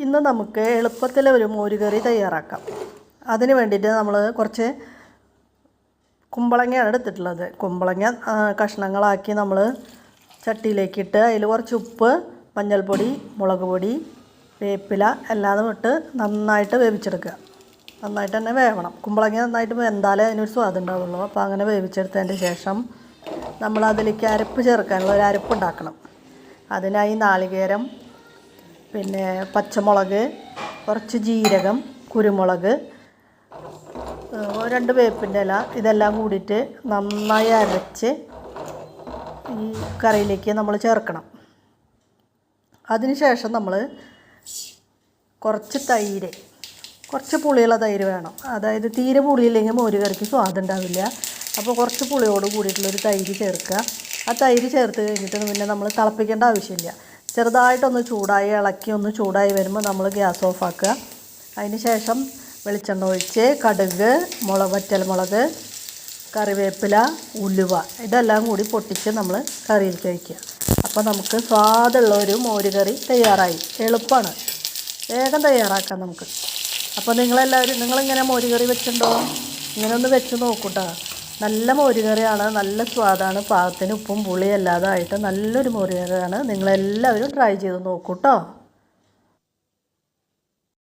ഇന്ന് നമുക്ക് എളുപ്പത്തിൽ ഒരു മോരുകറി തയ്യാറാക്കാം. അതിന് വേണ്ടിയിട്ട് നമ്മൾ കുറച്ച് കുമ്പളങ്ങയാണ് എടുത്തിട്ടുള്ളത്. കുമ്പളങ്ങ കഷ്ണങ്ങളാക്കി നമ്മൾ ചട്ടിയിലേക്കിട്ട് അതിൽ കുറച്ച് ഉപ്പ്, മഞ്ഞൾപ്പൊടി, മുളക് പൊടി, വേപ്പില എല്ലാം ഇട്ട് നന്നായിട്ട് വേവിച്ചെടുക്കുക. നന്നായിട്ട് തന്നെ വേവണം. കുമ്പളങ്ങ നന്നായിട്ട് വെന്താലേ അതിനൊരു സ്വാദ് ഉണ്ടാവുള്ളൂ. അപ്പോൾ അങ്ങനെ വേവിച്ചെടുത്തതിൻ്റെ ശേഷം നമ്മൾ അതിലേക്ക് അരപ്പ് ചേർക്കാനുള്ള ഒരു അരപ്പ് ഉണ്ടാക്കണം. അതിനായി നാളികേരം, പിന്നെ പച്ചമുളക്, കുറച്ച് ജീരകം, കുരുമുളക്, 2 വേപ്പിൻ്റെ ഇല ഇതെല്ലാം കൂടിയിട്ട് നന്നായി അരച്ച് ഈ കറിയിലേക്ക് നമ്മൾ ചേർക്കണം. അതിനുശേഷം നമ്മൾ കുറച്ച് തൈര്, കുറച്ച് പുളിയുള്ള തൈര് വേണം. അതായത് തീരെ പുളിയില്ലെങ്കിൽ മോര് കറിക്ക് സ്വാദ് ഉണ്ടാവില്ല. അപ്പോൾ കുറച്ച് പുളിയോട് കൂടിയിട്ടുള്ളൊരു തൈര് ചേർക്കുക. ആ തൈര് ചേർത്ത് കഴിഞ്ഞിട്ട് പിന്നെ നമ്മൾ തിളപ്പിക്കേണ്ട ആവശ്യമില്ല. ചെറുതായിട്ടൊന്ന് ചൂടായി ഇളക്കി ഒന്ന് ചൂടായി വരുമ്പോൾ നമ്മൾ ഗ്യാസ് ഓഫാക്കുക. അതിന് ശേഷം വെളിച്ചെണ്ണ ഒഴിച്ച് കടുക്, വറ്റൽമുളക്, കറിവേപ്പില, ഉലുവ ഇതെല്ലാം കൂടി പൊട്ടിച്ച് നമ്മൾ കറിയിലേക്ക് വയ്ക്കുക. അപ്പോൾ നമുക്ക് സ്വാദുള്ള ഒരു മോര് കറി തയ്യാറായി. എളുപ്പമാണ്, വേഗം തയ്യാറാക്കാം നമുക്ക്. അപ്പോൾ നിങ്ങളിങ്ങനെ മോര് കറി വെച്ചിട്ടുണ്ടോ? ഇങ്ങനെ ഒന്ന് വെച്ച് നോക്കൂട്ടോ. നല്ല മോര് കറിയാണ്, നല്ല സ്വാദാണ്. പാകത്തിന് ഉപ്പും പുളിയും അല്ലാതായിട്ട് നല്ലൊരു മോര് കറിയാണ്. നിങ്ങളെല്ലാവരും ട്രൈ ചെയ്ത് നോക്കൂട്ടോ.